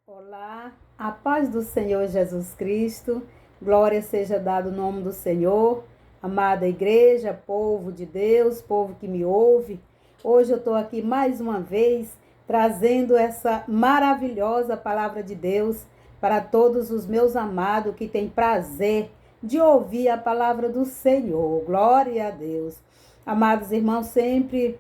Olá, a paz do Senhor Jesus Cristo, glória seja dado o nome do Senhor, amada igreja, povo de Deus, povo que me ouve. Hoje eu estou aqui mais uma vez trazendo essa maravilhosa palavra de Deus para todos os meus amados que têm prazer de ouvir a palavra do Senhor. Glória a Deus. Amados irmãos, sempre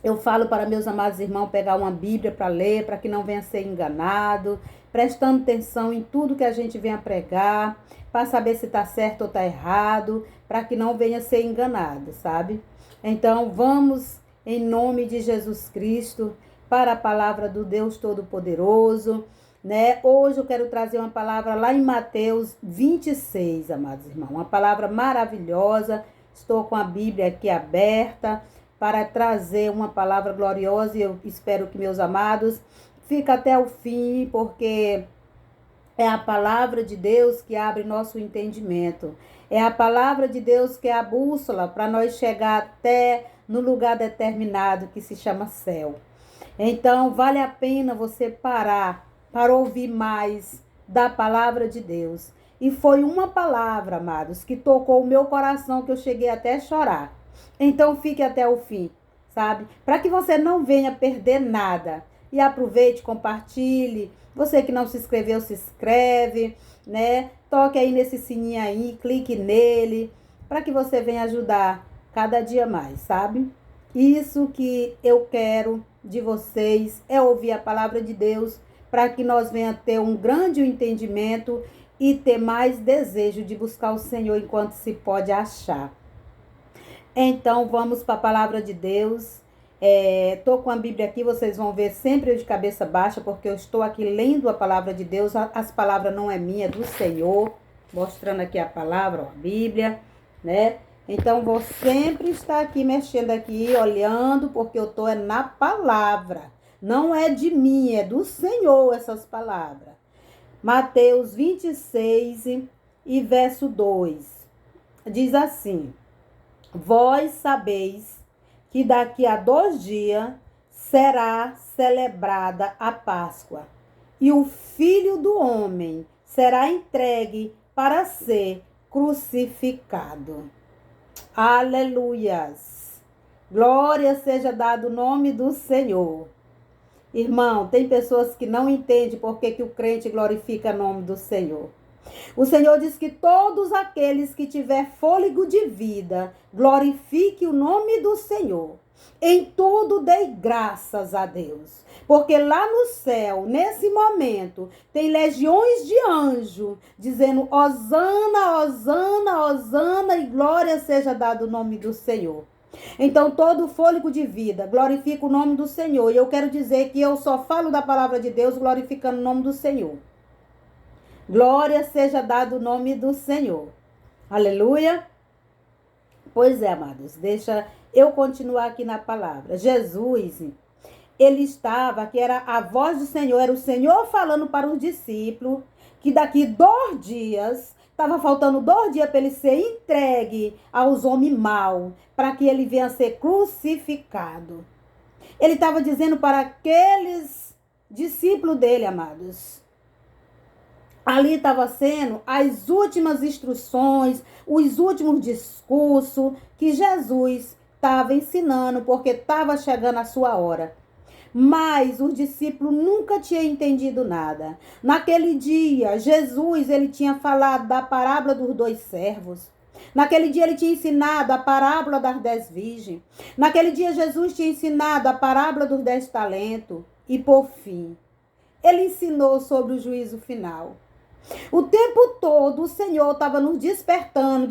eu falo para meus amados irmãos pegar uma Bíblia para ler, para que não venha ser enganado, prestando atenção em tudo que a gente venha pregar, para saber se está certo ou está errado, para que não venha ser enganado, sabe? Então, vamos, em nome de Jesus Cristo, para a palavra do Deus Todo-Poderoso, né? Hoje eu quero trazer uma palavra lá em Mateus 26, amados irmãos, uma palavra maravilhosa. Estou com a Bíblia aqui aberta para trazer uma palavra gloriosa e eu espero que meus amados fiquem até o fim, porque é a palavra de Deus que abre nosso entendimento. É a palavra de Deus que é a bússola para nós chegar até no lugar determinado que se chama céu. Então, vale a pena você parar para ouvir mais da palavra de Deus. E foi uma palavra, amados, que tocou o meu coração que eu cheguei até a chorar. Então fique até o fim, sabe? Para que você não venha perder nada. E aproveite, compartilhe. Você que não se inscreveu, se inscreve, né? Toque aí nesse sininho aí, clique nele, para que você venha ajudar cada dia mais, sabe? Isso que eu quero de vocês é ouvir a palavra de Deus, para que nós venhamos ter um grande entendimento e ter mais desejo de buscar o Senhor enquanto se pode achar. Então, vamos para a palavra de Deus. Estou com a Bíblia aqui, vocês vão ver sempre eu de cabeça baixa, porque eu estou aqui lendo a palavra de Deus. As palavras não é minha, é do Senhor. Mostrando aqui a palavra, ó, a Bíblia, né? Então, vou sempre estar aqui mexendo aqui, olhando, porque eu estou na palavra. Não é de mim, é do Senhor essas palavras. Mateus 26 e verso 2. Diz assim: Vós sabeis que daqui a 2 dias será celebrada a Páscoa, e o Filho do Homem será entregue para ser crucificado. Aleluias! Glória seja dado o nome do Senhor. Irmão, tem pessoas que não entendem por que o crente glorifica o nome do Senhor. O Senhor diz que todos aqueles que tiver fôlego de vida, glorifique o nome do Senhor. Em tudo dei graças a Deus. Porque lá no céu, nesse momento, tem legiões de anjos dizendo: Hosana, Hosana, Hosana, e glória seja dado o nome do Senhor. Então, todo fôlego de vida glorifica o nome do Senhor. E eu quero dizer que eu só falo da palavra de Deus glorificando o nome do Senhor. Glória seja dado o nome do Senhor. Aleluia. Pois é, amados, deixa eu continuar aqui na palavra. Jesus, ele estava, que era a voz do Senhor, era o Senhor falando para os discípulos, que daqui 2 dias, estava faltando 2 dias para ele ser entregue aos homens maus, para que ele venha a ser crucificado. Ele estava dizendo para aqueles discípulos dele, amados. Ali estava sendo as últimas instruções, os últimos discursos que Jesus estava ensinando, porque estava chegando a sua hora. Mas os discípulos nunca tinham entendido nada. Naquele dia, Jesus ele tinha falado da parábola dos 2 servos. Naquele dia ele tinha ensinado a parábola das 10 virgens. Naquele dia Jesus tinha ensinado a parábola dos 10 talentos. E por fim, ele ensinou sobre o juízo final. O tempo todo o Senhor estava nos despertando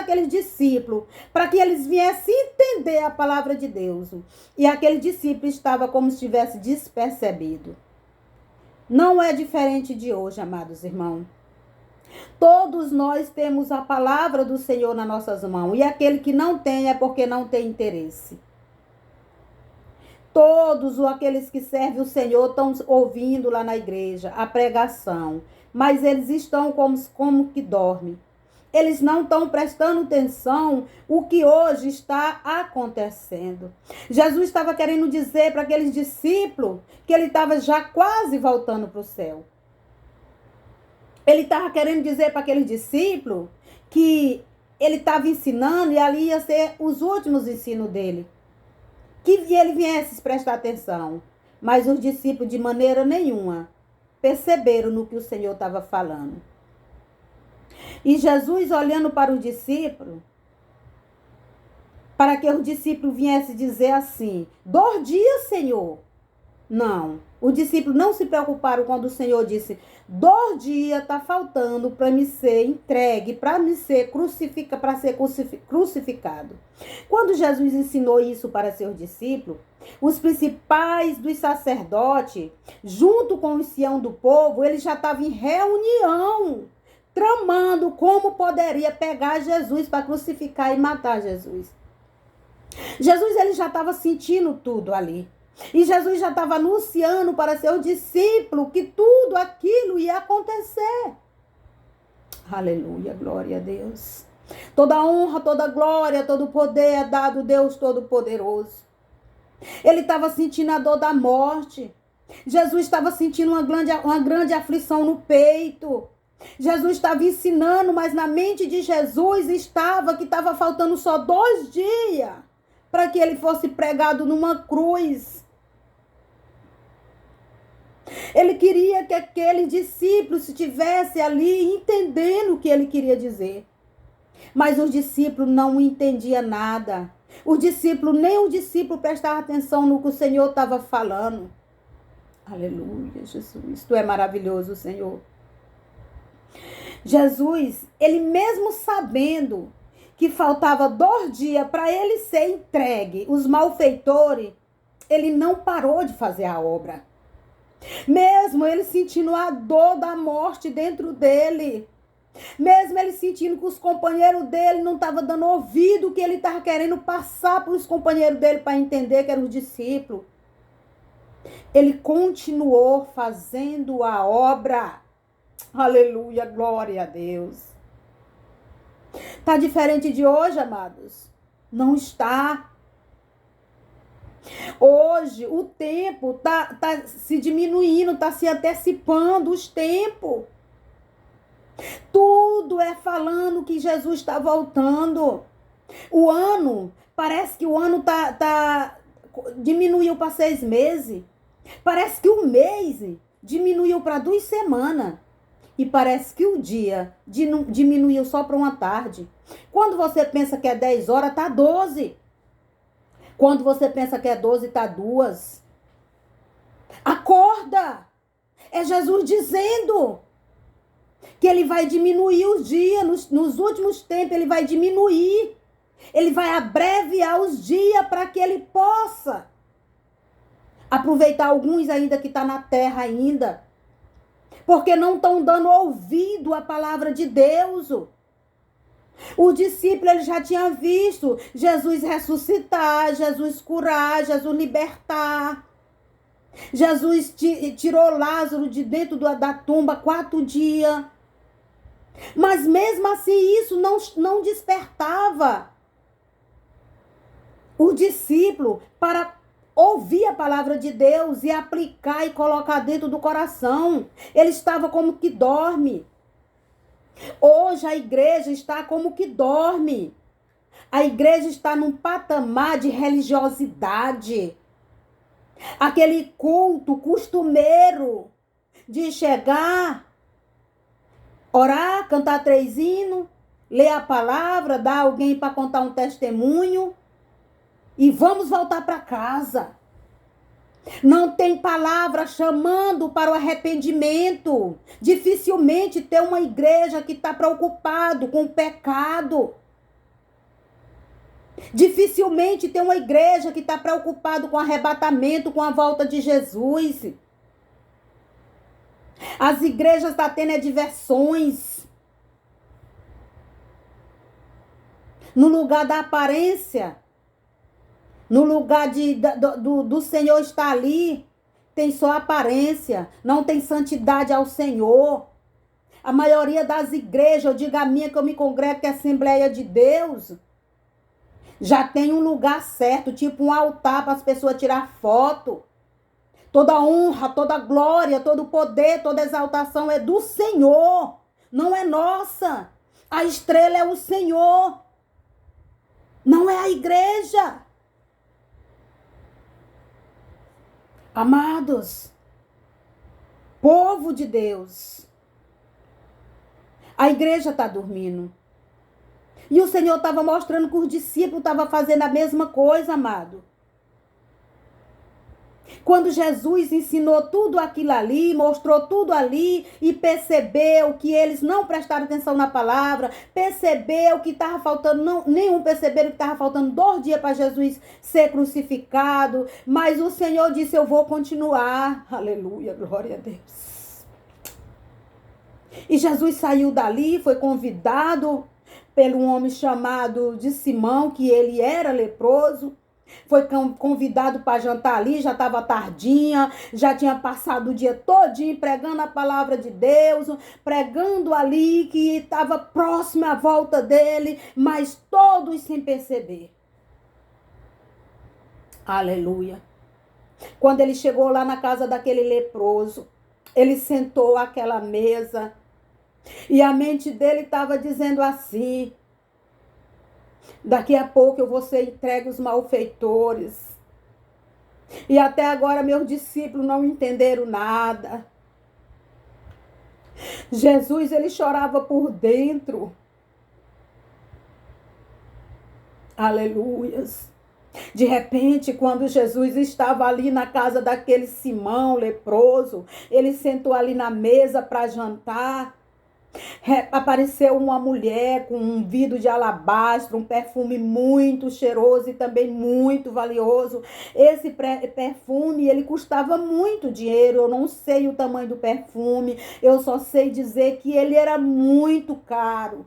aqueles discípulos, para que eles viessem entender a palavra de Deus. E aquele discípulo estava como se estivesse despercebido. Não é diferente de hoje, amados irmãos. Todos nós temos a palavra do Senhor nas nossas mãos, e aquele que não tem é porque não tem interesse. Todos aqueles que servem o Senhor estão ouvindo lá na igreja a pregação, mas eles estão como que dormem. Eles não estão prestando atenção o que hoje está acontecendo. Jesus estava querendo dizer para aqueles discípulos que ele estava já quase voltando para o céu. Ele estava querendo dizer para aqueles discípulos que ele estava ensinando e ali ia ser os últimos ensinos dele. Que ele viesse prestar atenção. Mas os discípulos, de maneira nenhuma, perceberam no que o Senhor estava falando. E Jesus, olhando para os discípulos, para que os discípulos viessem dizer assim: 2 dias, Senhor. Não, os discípulos não se preocuparam quando o Senhor disse: 2 dias está faltando para me ser entregue, para me ser crucificado. Quando Jesus ensinou isso para seus discípulos, os principais dos sacerdotes, junto com o ancião do povo, eles já estavam em reunião, tramando como poderia pegar Jesus para crucificar e matar Jesus. Jesus ele já estava sentindo tudo ali. E Jesus já estava anunciando para seus discípulos que tudo aquilo ia acontecer. Aleluia, glória a Deus. Toda honra, toda glória, todo poder é dado a Deus Todo-Poderoso. Ele estava sentindo a dor da morte. Jesus estava sentindo uma grande aflição no peito. Jesus estava ensinando, mas na mente de Jesus estava que estava faltando só 2 dias para que ele fosse pregado numa cruz. Ele queria que aquele discípulo estivesse ali entendendo o que ele queria dizer. Mas os discípulos não entendiam nada. Nem o discípulo prestava atenção no que o Senhor estava falando. Aleluia, Jesus. Tu é maravilhoso, Senhor. Jesus, ele mesmo sabendo que faltava 2 dias para ele ser entregue, os malfeitores, ele não parou de fazer a obra. Mesmo ele sentindo a dor da morte dentro dele. Mesmo ele sentindo que os companheiros dele não estavam dando ouvido, que ele estava querendo passar para os companheiros dele para entender que eram os discípulos. Ele continuou fazendo a obra. Aleluia, glória a Deus. Está diferente de hoje, amados? Não está. Hoje o tempo tá se diminuindo, tá se antecipando os tempos. Tudo é falando que Jesus está voltando. O ano, parece que o ano diminuiu para 6 meses. Parece que o mês diminuiu para 2 semanas. E parece que o dia diminuiu só para uma tarde. Quando você pensa que é 10 horas, tá 12. Quando você pensa que é 12, tá 2. Acorda! É Jesus dizendo que ele vai diminuir os dias. Nos últimos tempos, ele vai diminuir. Ele vai abreviar os dias para que ele possa aproveitar alguns ainda que estão na terra ainda. Porque não estão dando ouvido à palavra de Deus. O discípulo ele já tinha visto Jesus ressuscitar, Jesus curar, Jesus libertar. Jesus tirou Lázaro de dentro da tumba 4 dias. Mas mesmo assim isso não despertava o discípulo para ouvir a palavra de Deus e aplicar e colocar dentro do coração. Ele estava como que dorme. Hoje a igreja está como que dorme. A igreja está num patamar de religiosidade. Aquele culto costumeiro de chegar, orar, cantar 3 hinos, ler a palavra, dar alguém para contar um testemunho e vamos voltar para casa. Não tem palavra chamando para o arrependimento. Dificilmente tem uma igreja que está preocupado com o pecado. Dificilmente tem uma igreja que está preocupado com o arrebatamento, com a volta de Jesus. As igrejas estão tendo diversões. No lugar da aparência, no lugar do Senhor estar ali, tem só aparência, não tem santidade ao Senhor. A maioria das igrejas, eu digo a minha que eu me congrego, que é a Assembleia de Deus, já tem um lugar certo, tipo um altar para as pessoas tirar foto. Toda honra, toda glória, todo poder, toda exaltação é do Senhor, não é nossa. A estrela é o Senhor, não é a igreja. Amados, povo de Deus, a igreja está dormindo. E o Senhor estava mostrando que os discípulos estavam fazendo a mesma coisa, amado. Quando Jesus ensinou tudo aquilo ali, mostrou tudo ali e percebeu que eles não prestaram atenção na palavra, percebeu que estava faltando, nenhum perceberam que estava faltando 2 dias para Jesus ser crucificado, mas o Senhor disse, eu vou continuar. Aleluia, glória a Deus. E Jesus saiu dali, foi convidado pelo homem chamado de Simão, que ele era leproso. Foi convidado para jantar ali, já estava tardinha, já tinha passado o dia todinho pregando a palavra de Deus, pregando ali que estava próximo à volta dele, mas todos sem perceber. Aleluia. Quando ele chegou lá na casa daquele leproso, ele sentou àquela mesa e a mente dele estava dizendo assim, daqui a pouco eu vou ser entregue aos malfeitores. E até agora meus discípulos não entenderam nada. Jesus, ele chorava por dentro. Aleluias. De repente, quando Jesus estava ali na casa daquele Simão leproso, ele sentou ali na mesa para jantar. Apareceu uma mulher com um vidro de alabastro, um perfume muito cheiroso e também muito valioso. Esse perfume, ele custava muito dinheiro. Eu não sei o tamanho do perfume, eu só sei dizer que ele era muito caro.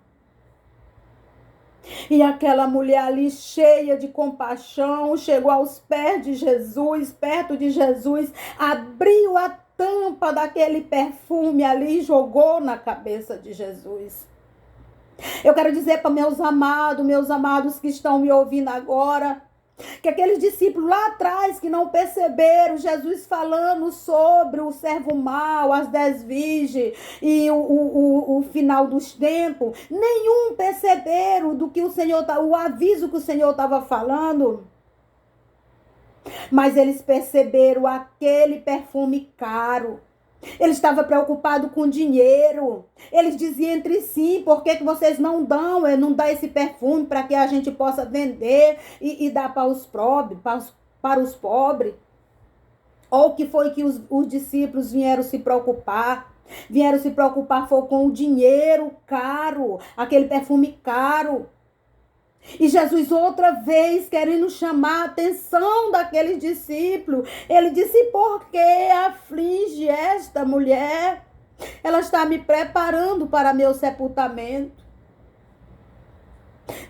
E aquela mulher ali, cheia de compaixão, chegou aos pés de Jesus, perto de Jesus, abriu a tampa daquele perfume ali e jogou na cabeça de Jesus. Eu quero dizer para meus amados que estão me ouvindo agora, que aqueles discípulos lá atrás que não perceberam Jesus falando sobre o servo mau, as 10 virgens e o final dos tempos, nenhum perceberam do que o aviso que o Senhor estava falando. Mas eles perceberam aquele perfume caro. Ele estava preocupado com dinheiro. Eles diziam entre si, por que vocês não dão esse perfume para que a gente possa vender e dar para os pobres? Ou o que foi que os discípulos vieram se preocupar? Vieram se preocupar foi com o dinheiro caro, aquele perfume caro. E Jesus outra vez querendo chamar a atenção daqueles discípulos, ele disse, por que aflige esta mulher? Ela está me preparando para meu sepultamento.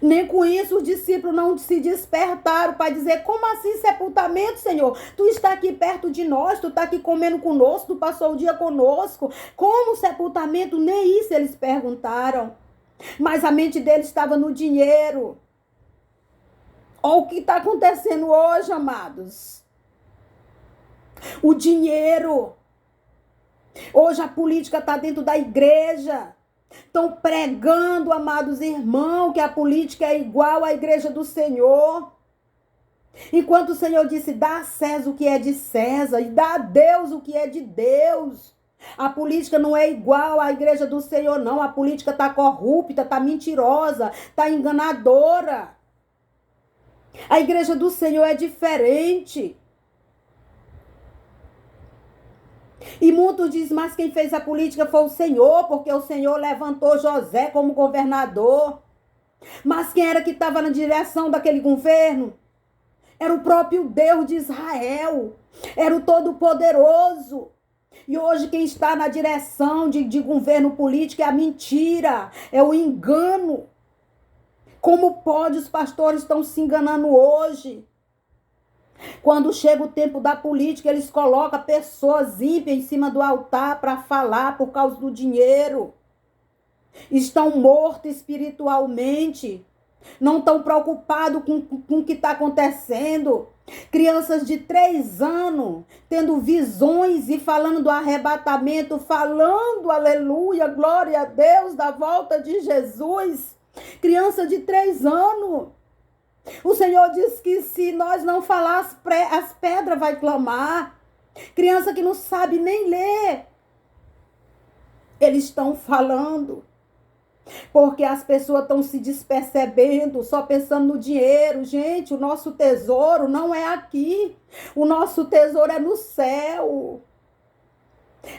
Nem com isso os discípulos não se despertaram para dizer, como assim sepultamento, Senhor? Tu está aqui perto de nós, tu está aqui comendo conosco, tu passou o dia conosco. Como sepultamento? Nem isso eles perguntaram. Mas a mente deles estava no dinheiro. Olha o que está acontecendo hoje, amados. O dinheiro. Hoje a política está dentro da igreja. Estão pregando, amados irmãos, que a política é igual à igreja do Senhor. Enquanto o Senhor disse, dá a César o que é de César e dá a Deus o que é de Deus. A política não é igual à igreja do Senhor, não. A política está corrupta, está mentirosa, está enganadora. A igreja do Senhor é diferente. E muitos dizem, mas quem fez a política foi o Senhor, porque o Senhor levantou José como governador. Mas quem era que estava na direção daquele governo? Era o próprio Deus de Israel. Era o Todo-Poderoso. E hoje quem está na direção de governo político é a mentira, é o engano. Como pode os pastores estão se enganando hoje? Quando chega o tempo da política, eles colocam pessoas ímpias em cima do altar para falar por causa do dinheiro. estão mortos espiritualmente, não estão preocupados com o que está acontecendo. Crianças de 3 anos tendo visões e falando do arrebatamento, falando, aleluia, glória a Deus, da volta de Jesus. Criança de 3 anos. O Senhor diz que se nós não falar, as pedras vão clamar. Criança que não sabe nem ler. Eles estão falando. Porque as pessoas estão se despercebendo, só pensando no dinheiro. Gente, o nosso tesouro não é aqui. O nosso tesouro é no céu.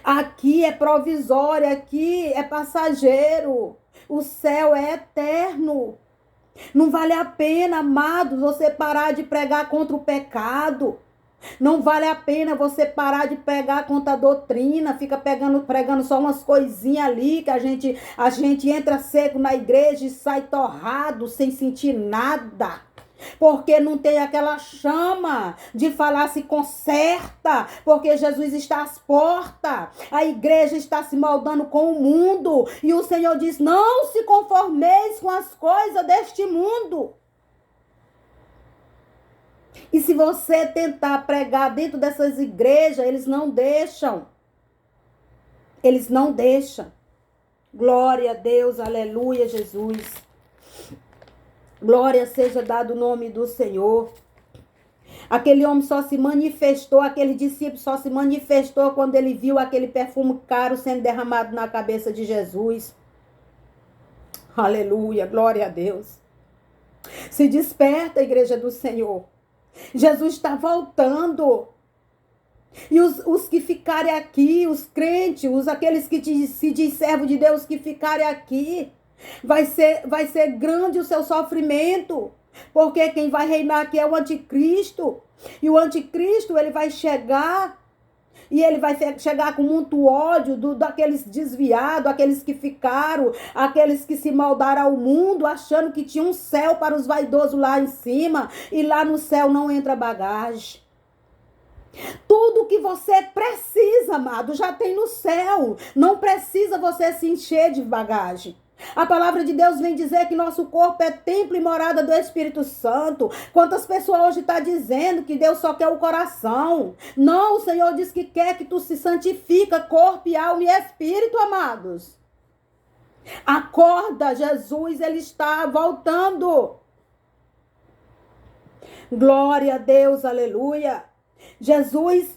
Aqui é provisório, aqui é passageiro. O céu é eterno. Não vale a pena, amados, você parar de pregar contra o pecado. Não vale a pena você parar de pregar contra a doutrina, fica pregando só umas coisinhas ali, que a gente entra seco na igreja e sai torrado, sem sentir nada. Porque não tem aquela chama de falar se conserta, porque Jesus está às portas, a igreja está se moldando com o mundo, e o Senhor diz, não se conformeis com as coisas deste mundo. E se você tentar pregar dentro dessas igrejas, eles não deixam. Eles não deixam. Glória a Deus, aleluia, Jesus. Glória seja dado o nome do Senhor. Aquele homem só se manifestou, aquele discípulo só se manifestou quando ele viu aquele perfume caro sendo derramado na cabeça de Jesus. Aleluia, glória a Deus. Se desperta, igreja do Senhor. Jesus está voltando. E os que ficarem aqui, os crentes, aqueles que se diz servo de Deus, que ficarem aqui, vai ser grande o seu sofrimento. Porque quem vai reinar aqui é o anticristo. E o anticristo, ele vai chegar. E ele vai chegar com muito ódio daqueles desviados, aqueles que ficaram, aqueles que se moldaram ao mundo, achando que tinha um céu para os vaidosos lá em cima. E lá no céu não entra bagagem. Tudo que você precisa, amado, já tem no céu. Não precisa você se encher de bagagem. A palavra de Deus vem dizer que nosso corpo é templo e morada do Espírito Santo. Quantas pessoas hoje estão dizendo que Deus só quer o coração? Não, o Senhor diz que quer que tu se santifica, corpo e alma e espírito, amados. Acorda, Jesus, ele está voltando. Glória a Deus, aleluia. Jesus,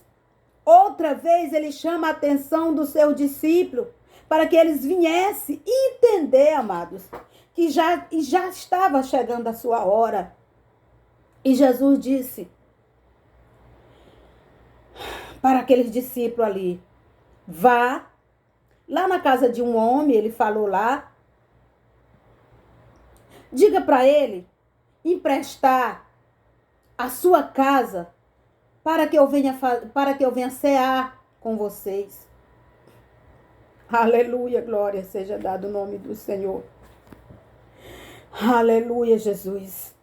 outra vez, ele chama a atenção do seu discípulo para que eles viessem entender, amados, que já estava chegando a sua hora. E Jesus disse para aqueles discípulos ali, vá lá na casa de um homem, ele falou lá, diga para ele emprestar a sua casa para que eu venha cear com vocês. Aleluia, glória seja dado o nome do Senhor. Aleluia, Jesus.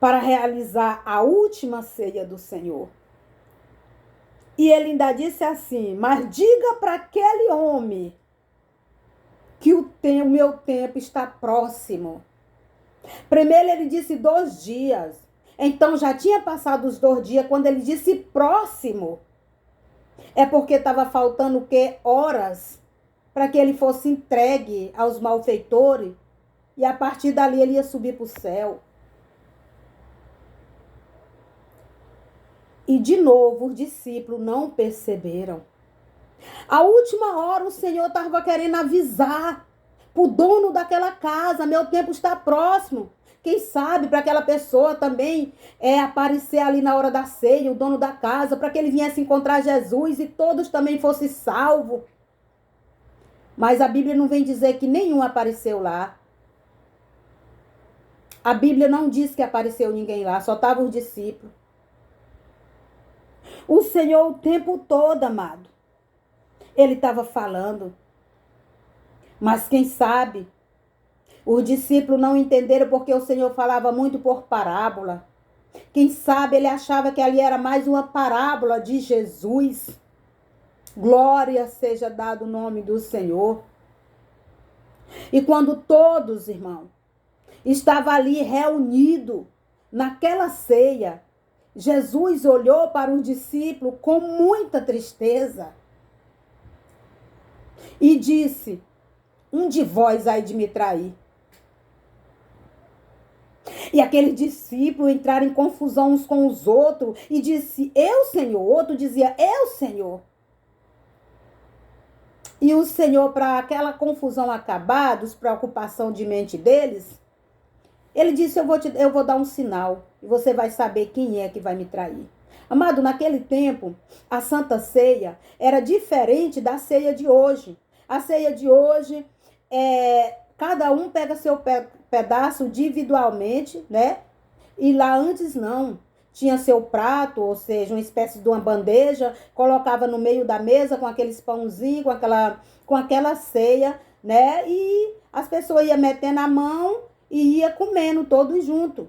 Para realizar a última ceia do Senhor. E ele ainda disse assim, mas diga para aquele homem que o meu tempo está próximo. Primeiro ele disse 2 dias. Então já tinha passado os 2 dias quando ele disse próximo. É porque estava faltando o quê? Horas para que ele fosse entregue aos malfeitores e a partir dali ele ia subir para o céu. E de novo os discípulos não perceberam. A última hora o Senhor estava querendo avisar para o dono daquela casa, meu tempo está próximo. Quem sabe para aquela pessoa também aparecer ali na hora da ceia, o dono da casa, para que ele viesse encontrar Jesus e todos também fossem salvos. Mas a Bíblia não vem dizer que nenhum apareceu lá. A Bíblia não diz que apareceu ninguém lá, só estavam os discípulos. O Senhor o tempo todo, amado, ele estava falando. Mas quem sabe, os discípulos não entenderam porque o Senhor falava muito por parábola. Quem sabe ele achava que ali era mais uma parábola de Jesus. Glória seja dado o nome do Senhor. E quando todos, irmão, estavam ali reunidos naquela ceia, Jesus olhou para os discípulos com muita tristeza e disse: um de vós há de me trair. E aqueles discípulos entraram em confusão uns com os outros e disse: eu, Senhor. Outro dizia: eu, Senhor. E o Senhor, para aquela confusão acabar, dos preocupação de mente deles, ele disse: eu vou dar um sinal e você vai saber quem é que vai me trair. Amado, naquele tempo, a Santa Ceia era diferente da ceia de hoje. A ceia de hoje, cada um pega seu pedaço individualmente, né? E lá antes não. Tinha seu prato, ou seja, uma espécie de uma bandeja, colocava no meio da mesa com aqueles pãozinhos, com aquela ceia, né? E as pessoas iam metendo a mão e ia comendo todos juntos.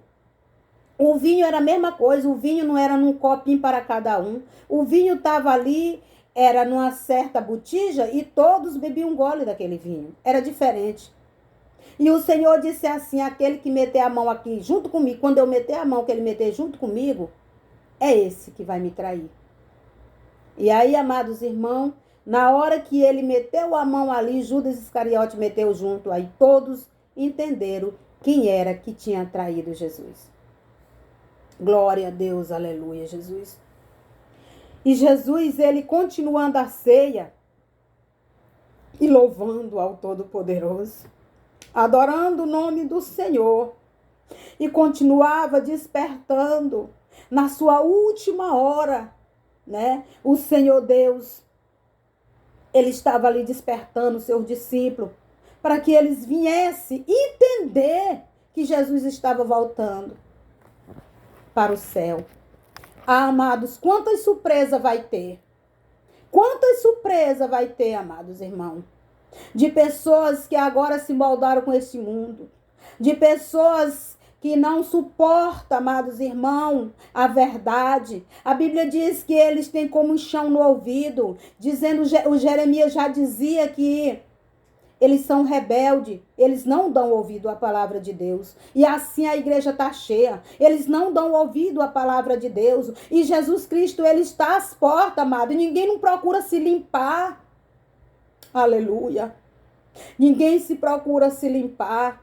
O vinho era a mesma coisa, o vinho não era num copinho para cada um. O vinho estava ali, era numa certa botija e todos bebiam um gole daquele vinho. Era diferente. E o Senhor disse assim: aquele que meter a mão aqui junto comigo, quando eu meter a mão, que ele meter junto comigo, é esse que vai me trair. E aí, amados irmãos, na hora que ele meteu a mão ali, Judas Iscariote meteu junto, aí todos entenderam quem era que tinha traído Jesus. Glória a Deus, aleluia, Jesus. E Jesus, ele continuando a ceia e louvando ao Todo-Poderoso, adorando o nome do Senhor, e continuava despertando na sua última hora, né? O Senhor Deus, ele estava ali despertando seus discípulos para que eles viessem entender que Jesus estava voltando para o céu. Ah, amados, quantas surpresas vai ter? Quantas surpresas vai ter, amados irmãos? De pessoas que agora se moldaram com esse mundo, de pessoas que não suportam, amados irmãos, a verdade. A Bíblia diz que eles têm como um chão no ouvido, dizendo, o Jeremias já dizia que eles são rebeldes, eles não dão ouvido à palavra de Deus. E assim a igreja está cheia. Eles não dão ouvido à palavra de Deus. E Jesus Cristo, ele está às portas, amado. E ninguém não procura se limpar. Aleluia. Ninguém se procura se limpar.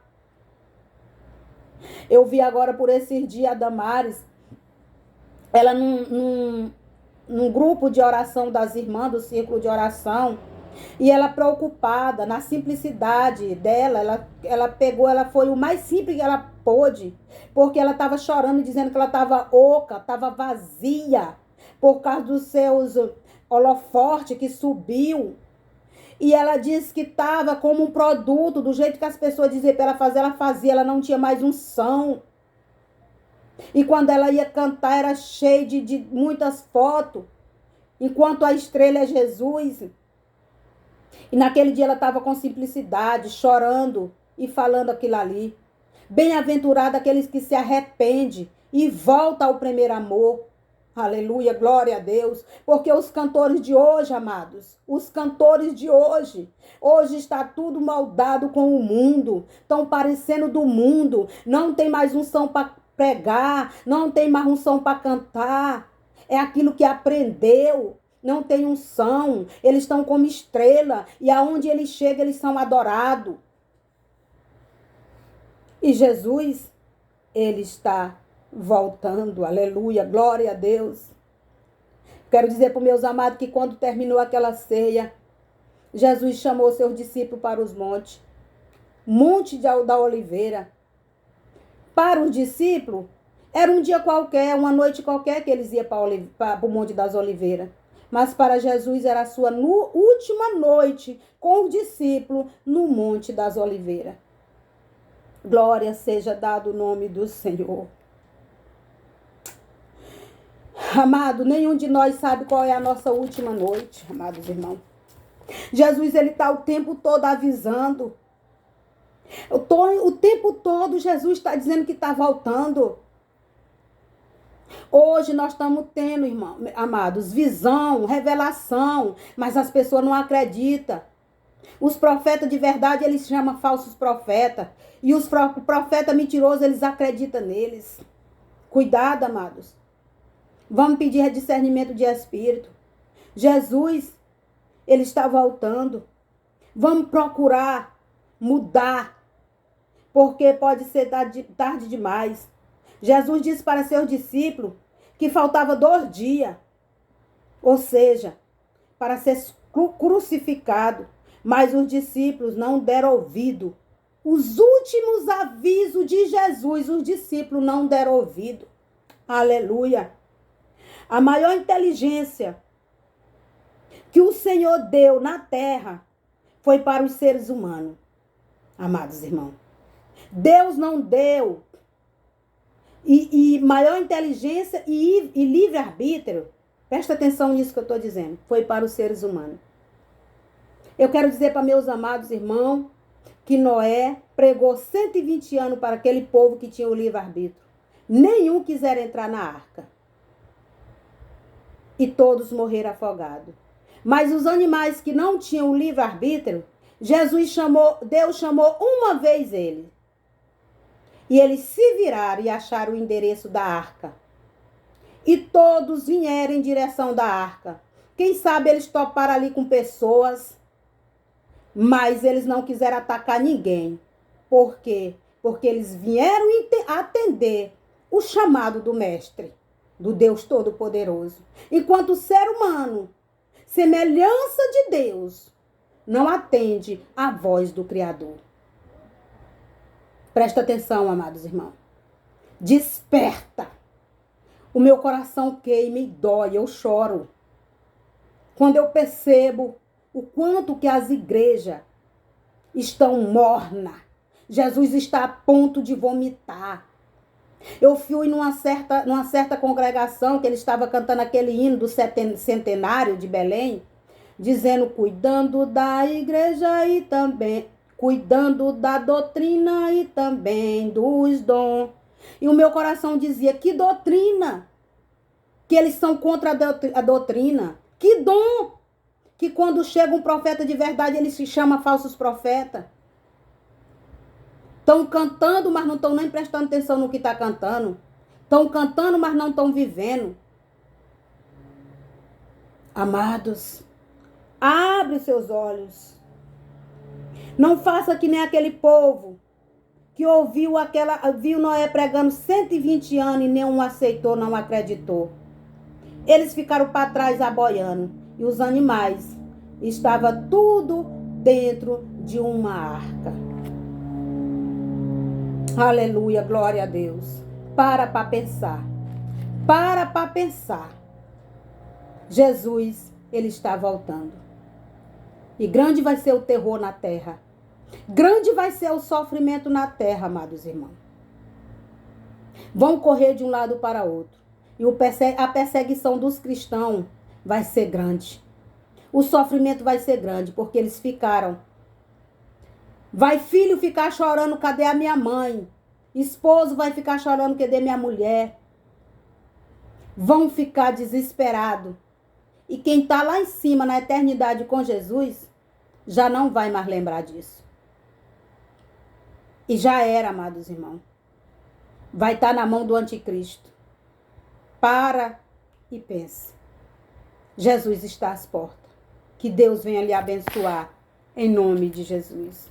Eu vi agora por esses dias a Damares, ela num grupo de oração das irmãs, do círculo de oração, e ela preocupada, na simplicidade dela, ela foi o mais simples que ela pôde, porque ela estava chorando, dizendo que ela estava oca, estava vazia, por causa dos seus holofortes que subiu. E ela disse que estava como um produto, do jeito que as pessoas diziam para ela fazer, ela fazia, ela não tinha mais unção. E quando ela ia cantar, era cheio de muitas fotos, enquanto a estrela é Jesus. E naquele dia ela estava com simplicidade, chorando e falando aquilo ali. Bem-aventurado aqueles que se arrependem e voltam ao primeiro amor. Aleluia, glória a Deus. Porque os cantores de hoje, amados, os cantores de hoje está tudo maldado com o mundo. Estão parecendo do mundo. Não tem mais unção para pregar, não tem mais unção para cantar. É aquilo que aprendeu. Não tem unção. Eles estão como estrela. E aonde eles chegam, eles são adorados. E Jesus, ele está voltando, aleluia, glória a Deus. Quero dizer para os meus amados que quando terminou aquela ceia, Jesus chamou seus discípulos para os montes, Monte da Oliveira. Para os discípulos, era um dia qualquer, uma noite qualquer que eles iam para o Monte das Oliveiras. Mas para Jesus era a sua última noite com os discípulos no Monte das Oliveiras. Glória seja dado o nome do Senhor. Amado, nenhum de nós sabe qual é a nossa última noite, amados irmãos. Jesus, ele está o tempo todo avisando. O tempo todo Jesus está dizendo que está voltando. Hoje nós estamos tendo, irmão, amados, visão, revelação, mas as pessoas não acreditam. Os profetas de verdade, eles chamam falsos profetas. E os profetas mentirosos, eles acreditam neles. Cuidado, amados. Vamos pedir discernimento de espírito. Jesus, ele está voltando. Vamos procurar mudar, porque pode ser tarde demais. Jesus disse para seus discípulos que faltava 2 dias, ou seja, para ser crucificado. Mas os discípulos não deram ouvido. Os últimos avisos de Jesus, os discípulos não deram ouvido. Aleluia. A maior inteligência que o Senhor deu na terra foi para os seres humanos, amados irmãos. Deus não deu. E maior inteligência e livre-arbítrio, presta atenção nisso que eu estou dizendo, foi para os seres humanos. Eu quero dizer para meus amados irmãos que Noé pregou 120 anos para aquele povo que tinha o livre-arbítrio. Nenhum quiser entrar na arca. E todos morreram afogados. Mas os animais que não tinham o livre-arbítrio, Deus chamou uma vez ele. E eles se viraram e acharam o endereço da arca. E todos vieram em direção da arca. Quem sabe eles toparam ali com pessoas, mas eles não quiseram atacar ninguém. Por quê? Porque eles vieram atender o chamado do Mestre, do Deus Todo-Poderoso. Enquanto o ser humano, semelhança de Deus, não atende à voz do Criador. Presta atenção, amados irmãos. Desperta. O meu coração queima e dói, eu choro. Quando eu percebo o quanto que as igrejas estão mornas. Jesus está a ponto de vomitar. Eu fui numa certa congregação que ele estava cantando aquele hino do centenário de Belém, dizendo, cuidando da igreja e também, cuidando da doutrina e também dos dons. E o meu coração dizia, que doutrina? Que eles são contra a doutrina. Que dom? Que quando chega um profeta de verdade, ele se chama falsos profetas. Estão cantando, mas não estão nem prestando atenção no que está cantando. Estão cantando, mas não estão vivendo. Amados, abre seus olhos. Não faça que nem aquele povo que viu Noé pregando 120 anos e nenhum aceitou, não acreditou. Eles ficaram para trás aboiando. E os animais, estava tudo dentro de uma arca. Aleluia, glória a Deus. Para pensar. Para pensar. Jesus, ele está voltando. E grande vai ser o terror na terra. Grande vai ser o sofrimento na terra, amados irmãos. Vão correr de um lado para outro. E a perseguição dos cristãos vai ser grande. O sofrimento vai ser grande, porque eles ficaram. Vai filho ficar chorando, cadê a minha mãe? Esposo vai ficar chorando, cadê minha mulher? Vão ficar desesperados. E quem está lá em cima, na eternidade com Jesus, já não vai mais lembrar disso. E já era, amados irmãos. Vai estar na mão do anticristo. Para e pense. Jesus está às portas. Que Deus venha lhe abençoar, em nome de Jesus.